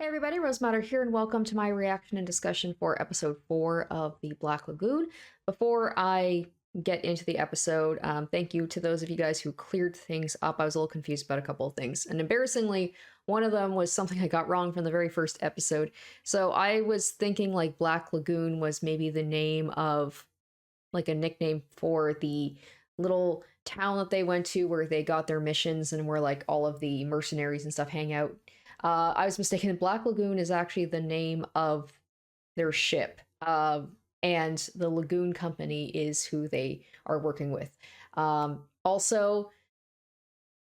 Hey everybody, Rose Matter here, and welcome to my reaction and discussion for episode 4 of the Black Lagoon. Before I get into the episode, thank you to those of you guys who cleared things up. I was a little confused about a couple of things, and embarrassingly, one of them was something I got wrong from the very first episode. So I was thinking like Black Lagoon was maybe the name of like a nickname for the little town that they went to where they got their missions and where like all of the mercenaries and stuff hang out. I was mistaken. Black Lagoon is actually the name of their ship. And the Lagoon Company is who they are working with. Also,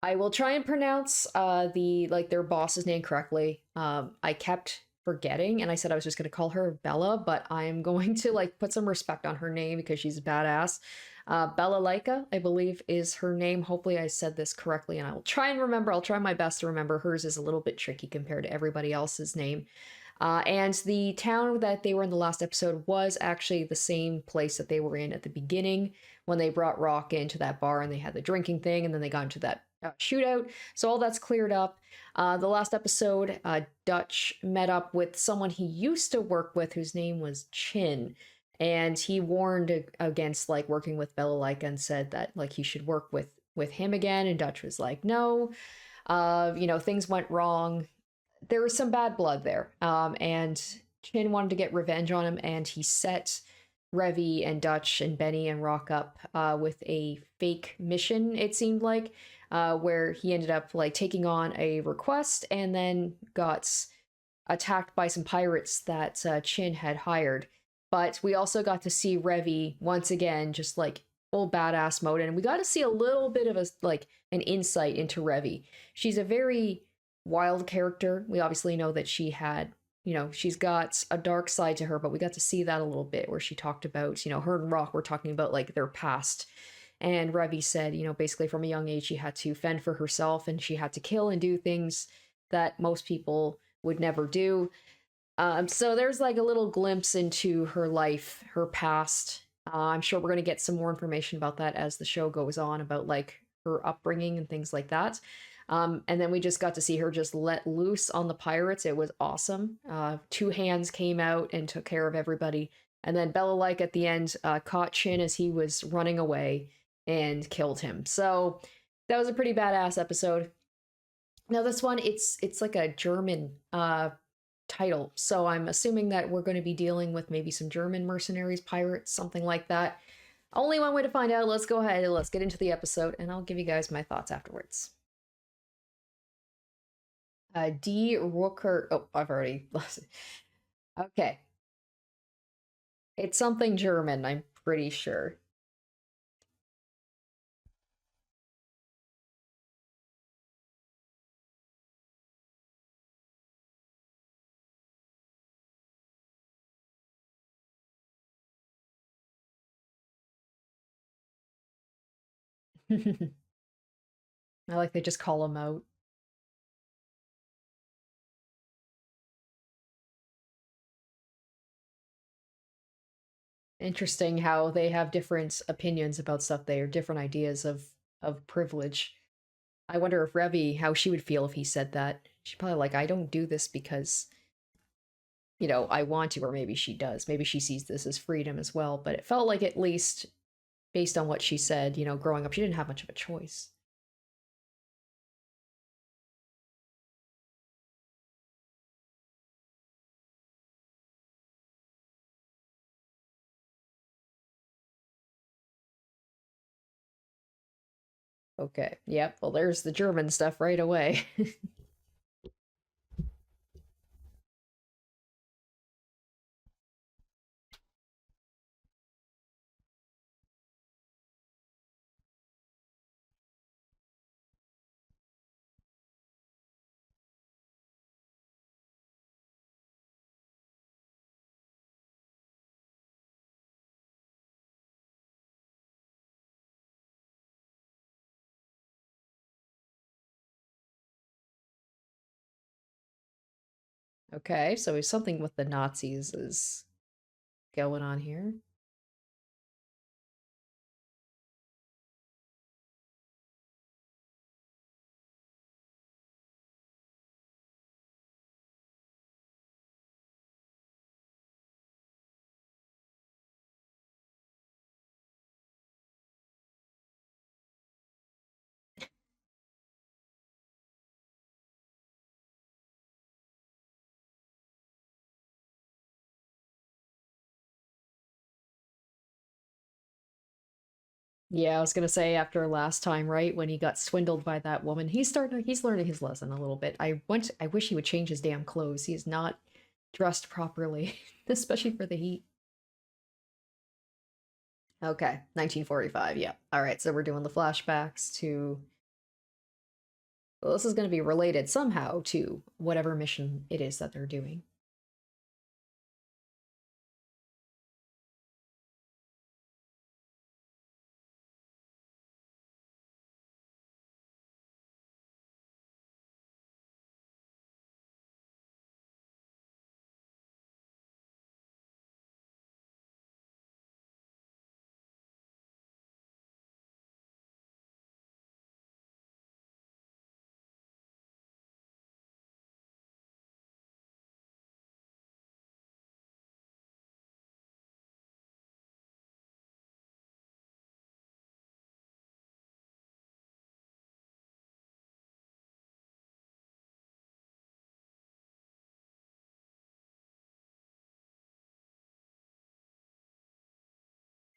I will try and pronounce their boss's name correctly. I kept forgetting, and I said I was just going to call her Bella, but I'm going to like put some respect on her name because she's a badass. Bella Laika, I believe, is her name. Hopefully, I said this correctly, and I will try and remember. I'll try my best to remember. Hers is a little bit tricky compared to everybody else's name. And the town that they were in the last episode was actually the same place that they were in at the beginning when they brought Rock into that bar and they had the drinking thing, and then they got into that shootout. So all that's cleared up. The last episode, Dutch met up with someone he used to work with whose name was Chin. And he warned against like working with Bella Like and said that like he should work with him again. And Dutch was like, no, things went wrong. There was some bad blood there. And Chin wanted to get revenge on him, and he set Revy and Dutch and Benny and Rock up with a fake mission, it seemed like, where he ended up like taking on a request and then got attacked by some pirates that Chin had hired. But we also got to see Revy once again, just like full badass mode, and we got to see a little bit of an insight into Revy. She's a very wild character. We obviously know that she's got a dark side to her, but we got to see that a little bit where she talked about, her and Rock were talking about like their past. And Revy said, basically from a young age, she had to fend for herself and she had to kill and do things that most people would never do. So there's like a little glimpse into her life, her past. I'm sure we're going to get some more information about that as the show goes on, about like her upbringing and things like that. And then we just got to see her just let loose on the pirates. It was awesome. Two hands came out and took care of everybody. And then Bella Like at the end caught Chin as he was running away and killed him. So that was a pretty badass episode. Now this one, it's like a German title, so I'm assuming that we're going to be dealing with maybe some German mercenaries, pirates, something like that. Only one way to find out. Let's go ahead and let's get into the episode, and I'll give you guys my thoughts afterwards. D. Rooker. Oh, I've already lost it. Okay. It's something German, I'm pretty sure. I like they just call them out. Interesting how they have different opinions about stuff. They are different ideas of privilege. I wonder if Revy, how she would feel if he said that. She'd probably like, I don't do this because, I want to, or maybe she does. Maybe she sees this as freedom as well. But it felt like, at least based on what she said, growing up, she didn't have much of a choice. Okay. Yep. Well, there's the German stuff right away. Okay. So something with the Nazis is going on here. Yeah, I was gonna say after last time, right, when he got swindled by that woman, he's learning his lesson a little bit. I wish he would change his damn clothes. He is not dressed properly, especially for the heat. Okay, 1945. Yeah. All right, so we're doing the flashbacks to. Well, this is going to be related somehow to whatever mission it is that they're doing.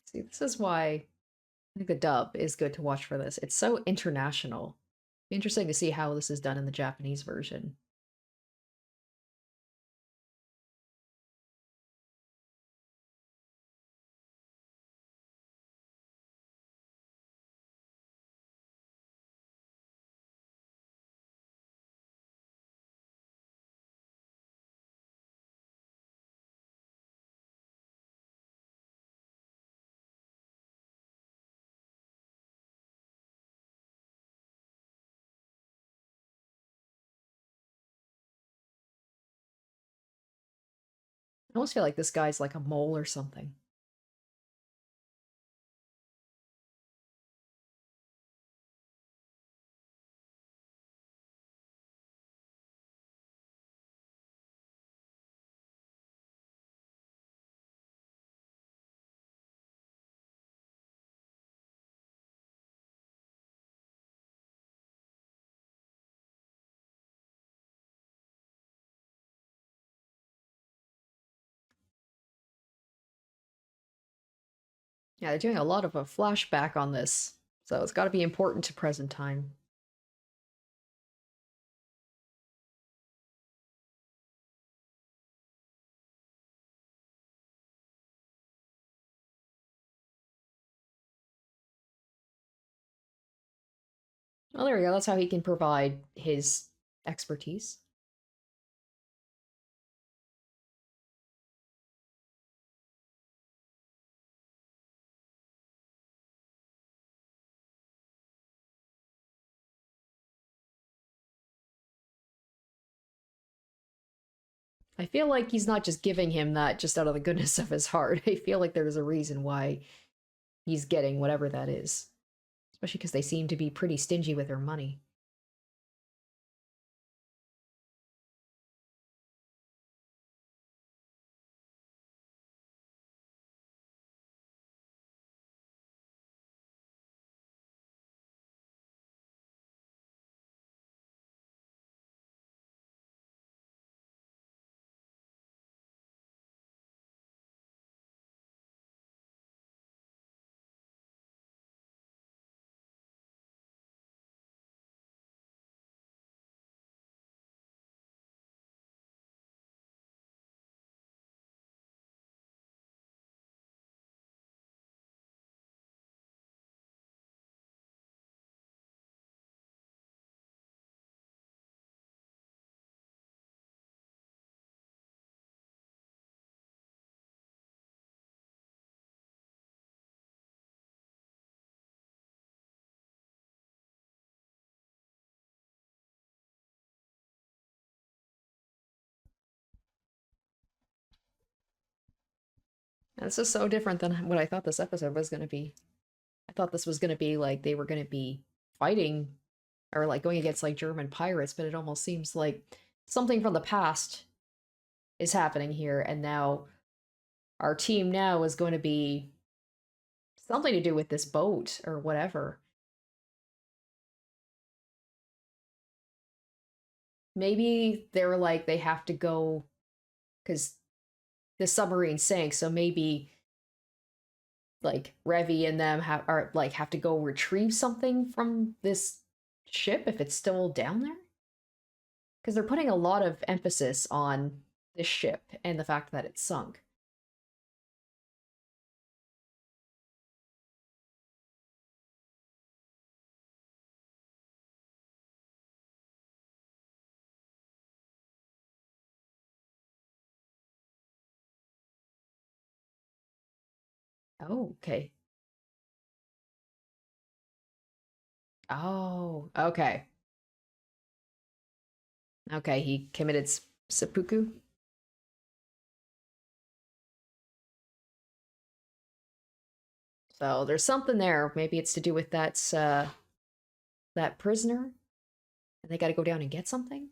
See, this is why I think the dub is good to watch for this. It's so international. Interesting to see how this is done in the Japanese version. I almost feel like this guy's like a mole or something. Yeah, they're doing a lot of a flashback on this, so it's got to be important to present time. Oh, there we go. That's how he can provide his expertise. I feel like he's not just giving him that just out of the goodness of his heart. I feel like there's a reason why he's getting whatever that is, especially because they seem to be pretty stingy with their money. And this is so different than what I thought this episode was going to be. I thought this was going to be like they were going to be fighting or like going against like German pirates, but it almost seems like something from the past is happening here, and now our team now is going to be something to do with this boat or whatever. Maybe they're like they have to go because the submarine sank, so maybe like Revy and them have to go retrieve something from this ship if it's still down there? Because they're putting a lot of emphasis on this ship and the fact that it's sunk. Oh, okay. Oh, okay. Okay, he committed seppuku. So there's something there. Maybe it's to do with that prisoner, and they got to go down and get something.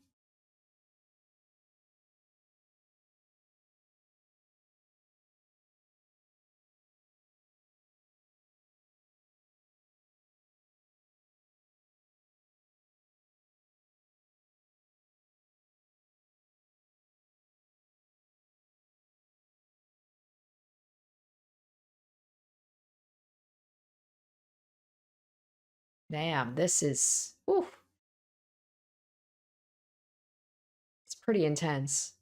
Damn, this is. Ooh, it's pretty intense.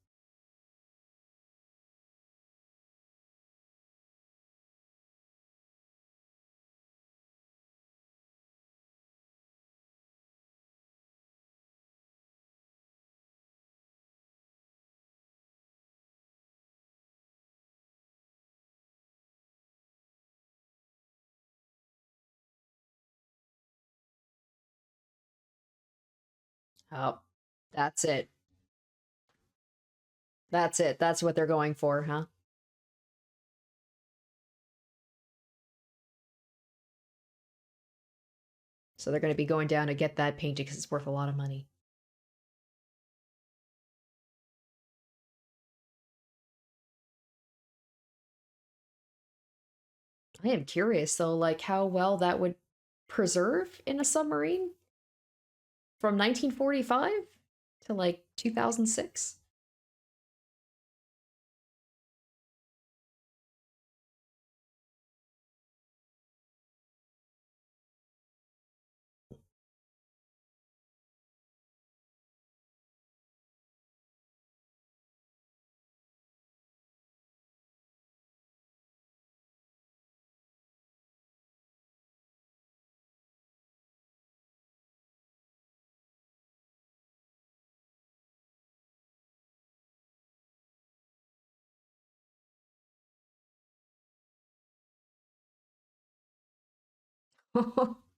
Oh, that's it. That's it. That's what they're going for, huh? So they're going to be going down to get that painting because it's worth a lot of money. I am curious though, like how well that would preserve in a submarine from 1945 to like 2006.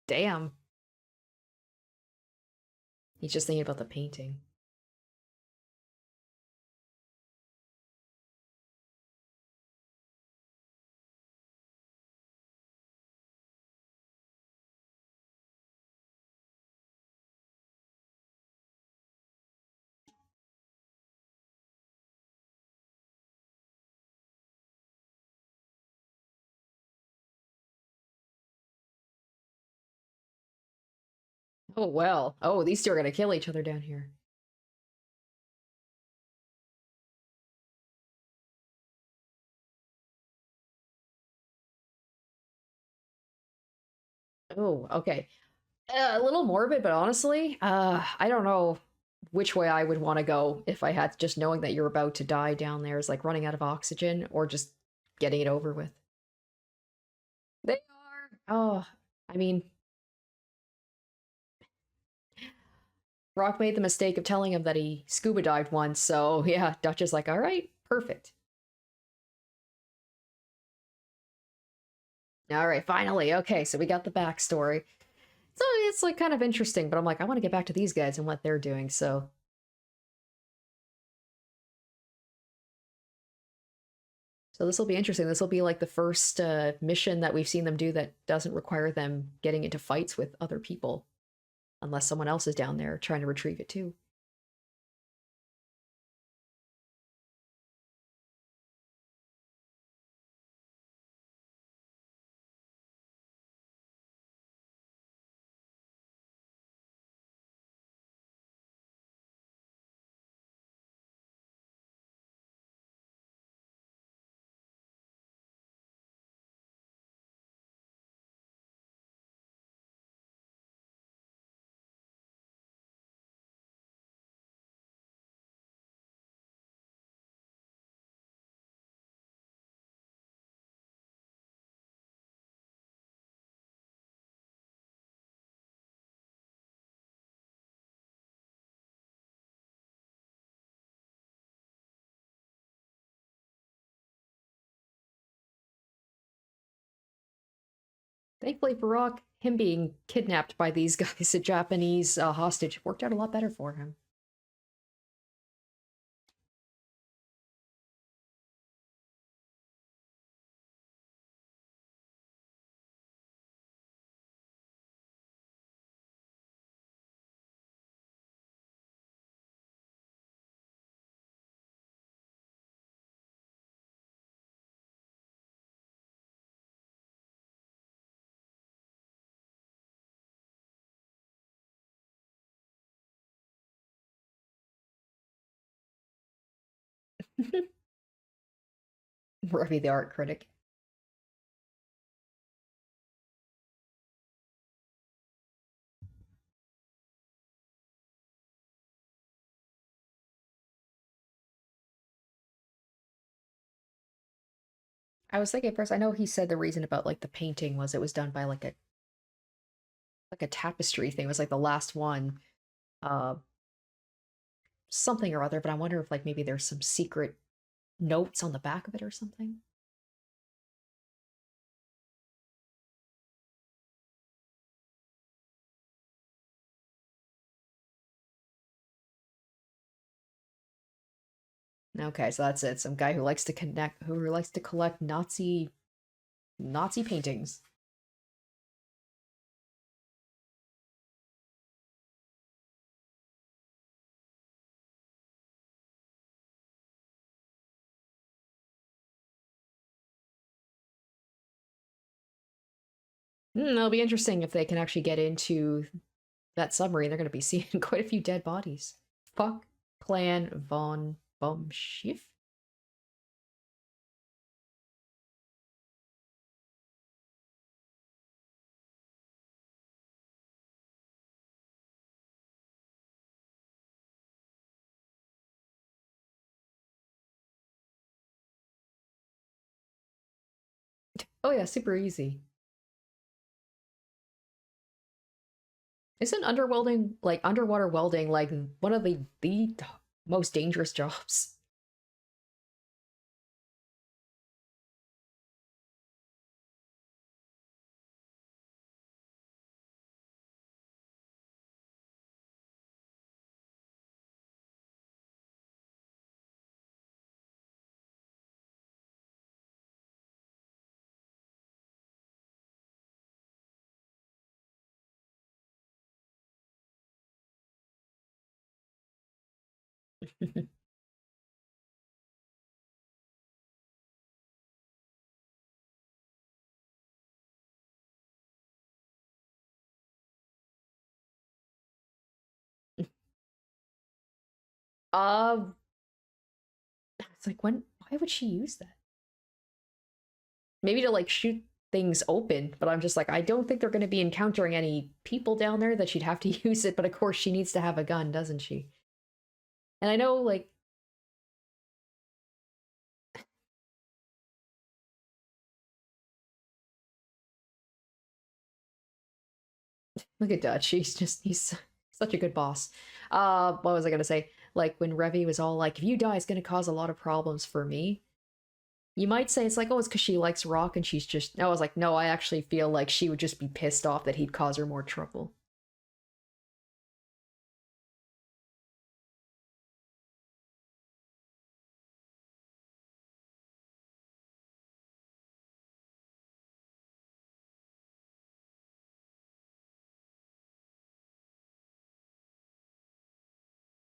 Damn. He's just thinking about the painting. Oh well. Oh, these two are gonna kill each other down here. Oh, okay. A little morbid, but honestly, I don't know which way I would want to go if I had just knowing that you're about to die down there is like running out of oxygen or just getting it over with. They are. Oh, I mean, Rock made the mistake of telling him that he scuba dived once, so yeah, Dutch is like, all right, perfect. All right, finally. Okay, so we got the backstory. So it's like kind of interesting, but I'm like, I want to get back to these guys and what they're doing, so this will be interesting. This will be like the first mission that we've seen them do that doesn't require them getting into fights with other people, unless someone else is down there trying to retrieve it too. Thankfully for Rock, him being kidnapped by these guys, a Japanese hostage, worked out a lot better for him. Ruby the art critic. I was thinking at first, I know he said the reason about like the painting was it was done by like a tapestry thing. It was like the last one. Uh Something or other, but I wonder if like maybe there's some secret notes on the back of it or something. Okay, so that's it. Some guy who likes to connect who likes to collect Nazi paintings. It'll be interesting if they can actually get into that submarine. They're going to be seeing quite a few dead bodies. Fuck Clan von Bombschiff? Oh yeah, super easy. Isn't underwelding like underwater welding like one of the most dangerous jobs? uh it's like why would she use that? Maybe to like shoot things open, but I'm just like, I don't think they're going to be encountering any people down there that she'd have to use it. But of course, she needs to have a gun, doesn't she? And I know, like, look at Dutch. He's such a good boss. What was I going to say? Like, when Revi was all like, if you die, it's going to cause a lot of problems for me. You might say it's like, oh, it's because she likes rock and she's just. I was like, no, I actually feel like she would just be pissed off that he'd cause her more trouble.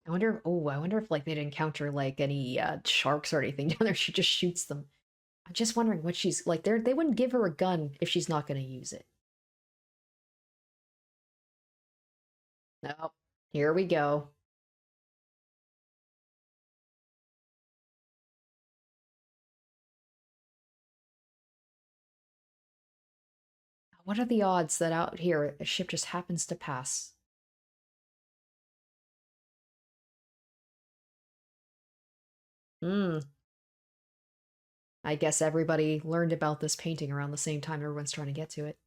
I wonder if like they'd encounter like any sharks or anything down there. She just shoots them. I'm just wondering what she's like. They wouldn't give her a gun if she's not going to use it. Nope. Here we go. What are the odds that out here a ship just happens to pass? Hmm. I guess everybody learned about this painting around the same time everyone's trying to get to it.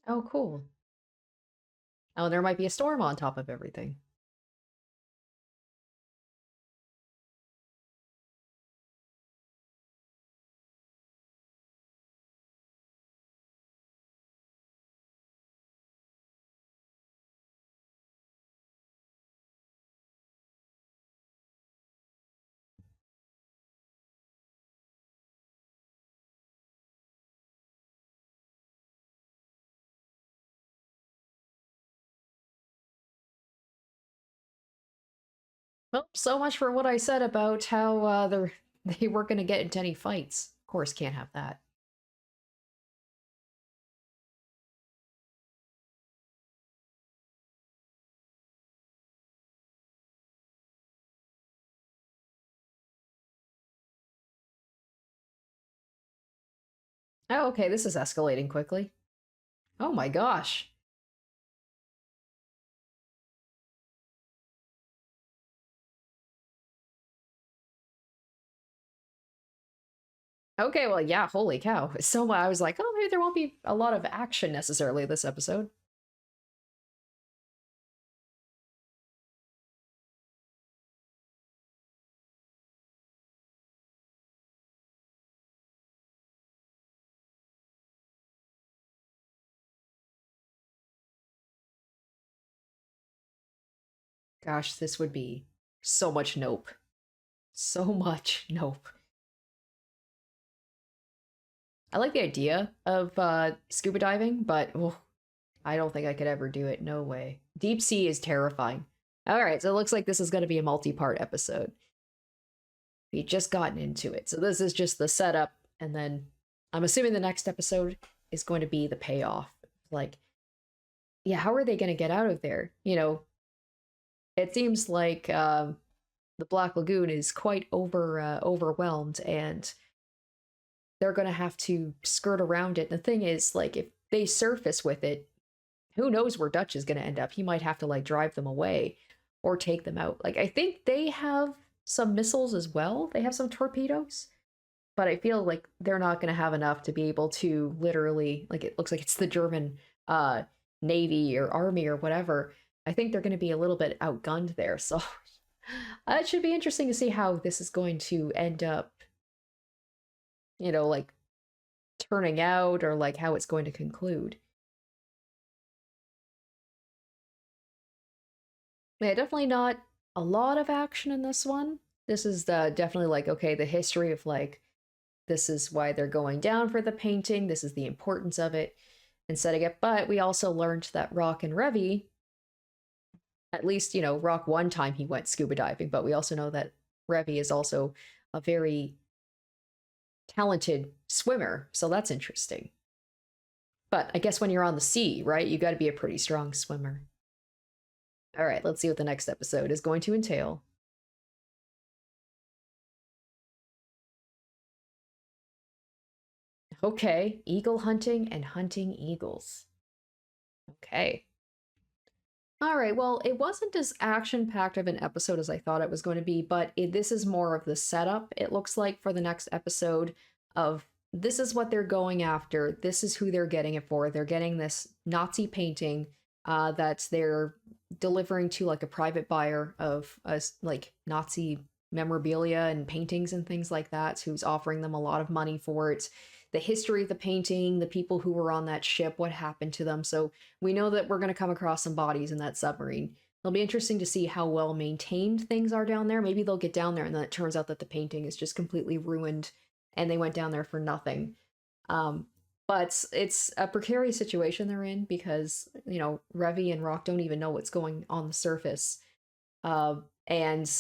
Oh, cool. Oh, there might be a storm on top of everything. Well, so much for what I said about how they weren't going to get into any fights. Of course, can't have that. Oh, okay, this is escalating quickly. Oh my gosh. Okay, well, yeah, holy cow. So I was like, oh, maybe there won't be a lot of action necessarily this episode. Gosh, this would be so much nope. So much nope. I like the idea of scuba diving, but oh, I don't think I could ever do it. No way. Deep sea is terrifying. All right, so it looks like this is going to be a multi-part episode. We just gotten into it. So this is just the setup, and then I'm assuming the next episode is going to be the payoff. Like, yeah, how are they going to get out of there? It seems like the Black Lagoon is quite overwhelmed, and they're going to have to skirt around it. And the thing is, like, if they surface with it, who knows where Dutch is going to end up? He might have to like drive them away or take them out. Like, I think they have some missiles as well. They have some torpedoes, but I feel like they're not going to have enough to be able to literally, like, it looks like it's the German navy or army or whatever. I think they're going to be a little bit outgunned there. So it should be interesting to see how this is going to end up, like turning out, or like how it's going to conclude. Yeah, definitely not a lot of action in this one. This is definitely like, okay, the history of like, this is why they're going down for the painting, this is the importance of it, and setting it. But we also learned that Rock and Revy, at least, Rock one time he went scuba diving, but we also know that Revy is also a very talented swimmer, so that's interesting. But I guess when you're on the sea, right, you got to be a pretty strong swimmer. All right, let's see what the next episode is going to entail. Okay, eagle hunting and hunting eagles. Okay. All right, well, it wasn't as action packed of an episode as I thought it was going to be, but this is more of the setup, it looks like, for the next episode of this is what they're going after, this is who they're getting it for. They're getting this Nazi painting that they're delivering to like a private buyer of like Nazi memorabilia and paintings and things like that, who's offering them a lot of money for it. The history of the painting, the people who were on that ship, what happened to them. So we know that we're going to come across some bodies in that submarine. It'll be interesting to see how well maintained things are down there. Maybe they'll get down there and then it turns out that the painting is just completely ruined and they went down there for nothing. Um, but it's a precarious situation they're in because, Revy and Rock don't even know what's going on the surface. And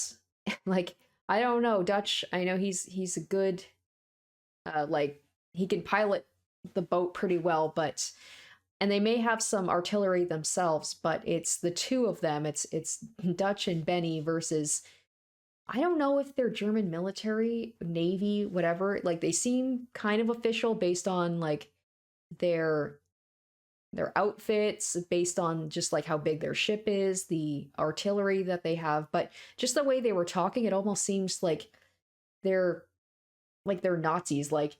like, I don't know, Dutch, I know he's a good, like, he can pilot the boat pretty well, but and they may have some artillery themselves, but it's the two of them. It's Dutch and Benny versus, I don't know if they're German military, navy, whatever. Like, they seem kind of official based on like their their outfits, based on just like how big their ship is, the artillery that they have, but just the way they were talking, it almost seems they're like they're Nazis, like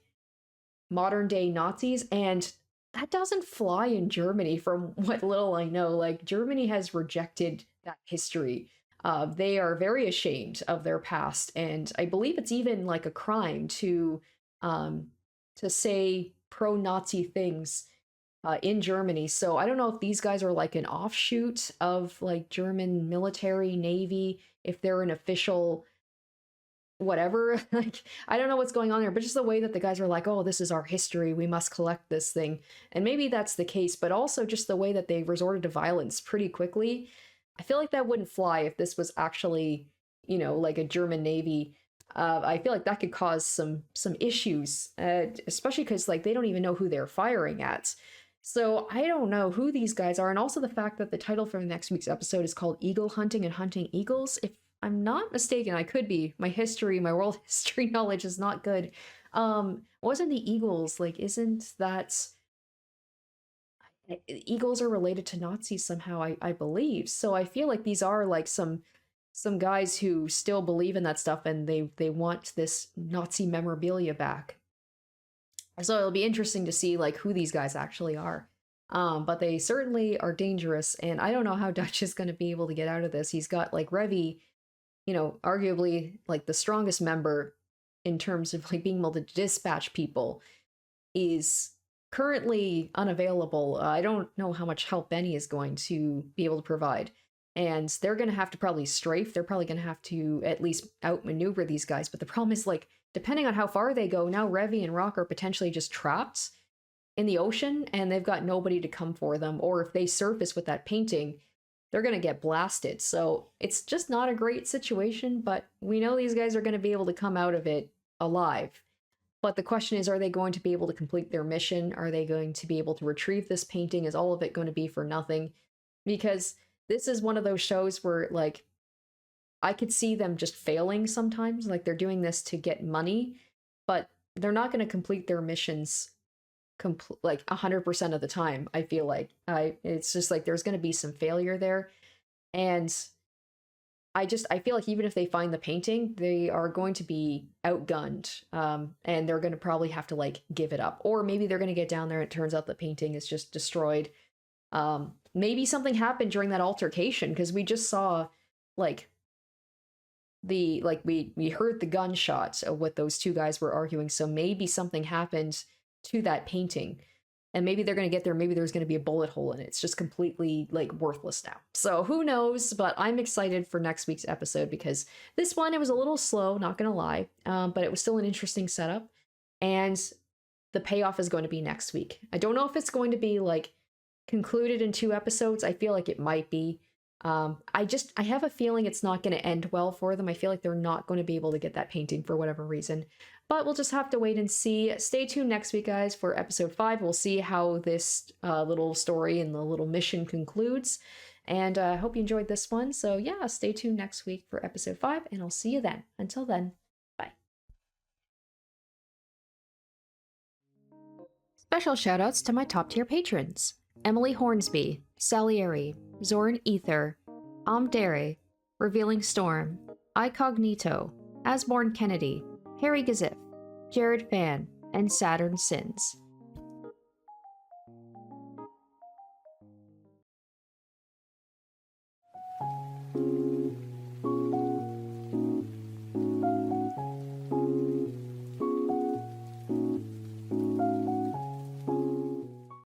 modern day Nazis. And that doesn't fly in Germany from what little I know. Like, Germany has rejected that history. They are very ashamed of their past, and I believe it's even like a crime um, to say pro-Nazi things in Germany. So I don't know if these guys are like an offshoot of like German military, navy, if they're an official whatever. Like, I don't know what's going on there, but just the way that the guys are like, oh, this is our history, we must collect this thing. And maybe that's the case, but also just the way that they resorted to violence pretty quickly. I feel like that wouldn't fly if this was actually, like a German navy. I feel like that could cause some issues, especially because like they don't even know who they're firing at. So I don't know who these guys are, and also the fact that the title for next week's episode is called Eagle Hunting and Hunting Eagles. If I'm not mistaken, I could be. My world history knowledge is not good. Wasn't the Eagles, like, isn't that Eagles are related to Nazis somehow, I believe. So I feel like these are like some guys who still believe in that stuff and they want this Nazi memorabilia back. So it'll be interesting to see like who these guys actually are. But they certainly are dangerous, and I don't know how Dutch is going to be able to get out of this. He's got like Revy, arguably like the strongest member in terms of like being able to dispatch people, is currently unavailable. I don't know how much help Benny is going to be able to provide. And they're going to have to probably strafe. They're probably going to have to at least outmaneuver these guys. But the problem is, like, depending on how far they go, now Revy and Rock are potentially just trapped in the ocean and they've got nobody to come for them. Or if they surface with that painting, they're going to get blasted. So it's just not a great situation, but we know these guys are going to be able to come out of it alive. But the question is, are they going to be able to complete their mission? Are they going to be able to retrieve this painting? Is all of it going to be for nothing? Because this is one of those shows where, like, I could see them just failing sometimes. Like, they're doing this to get money, but they're not going to complete their missions like 100% of the time. I feel like it's just like there's going to be some failure there, and I feel like even if they find the painting, they are going to be outgunned, and they're going to probably have to like give it up, or maybe they're going to get down there and it turns out the painting is just destroyed. Maybe something happened during that altercation, because we just saw like we heard the gunshots of what those two guys were arguing, so maybe something happened to that painting, and maybe they're going to get there, maybe there's going to be a bullet hole in it. It's just completely like worthless now. So who knows, but I'm excited for next week's episode, because this one, it was a little slow, not going to lie, but it was still an interesting setup, and the payoff is going to be next week. I don't know if it's going to be like concluded in 2 episodes. I feel like it might be. I have a feeling it's not going to end well for them. I feel like they're not going to be able to get that painting for whatever reason, but we'll just have to wait and see. Stay tuned next week, guys, for episode 5. We'll see how this little story and the little mission concludes, and I hope you enjoyed this one. So yeah, stay tuned next week for episode 5, and I'll see you then. Until then, bye. Special shoutouts to my top tier patrons: Emily Hornsby, Salieri, Zorn Ether, Amdere, Revealing Storm, Icognito, Asborn Kennedy, Harry Gazif, Jared Fan, and Saturn Sins.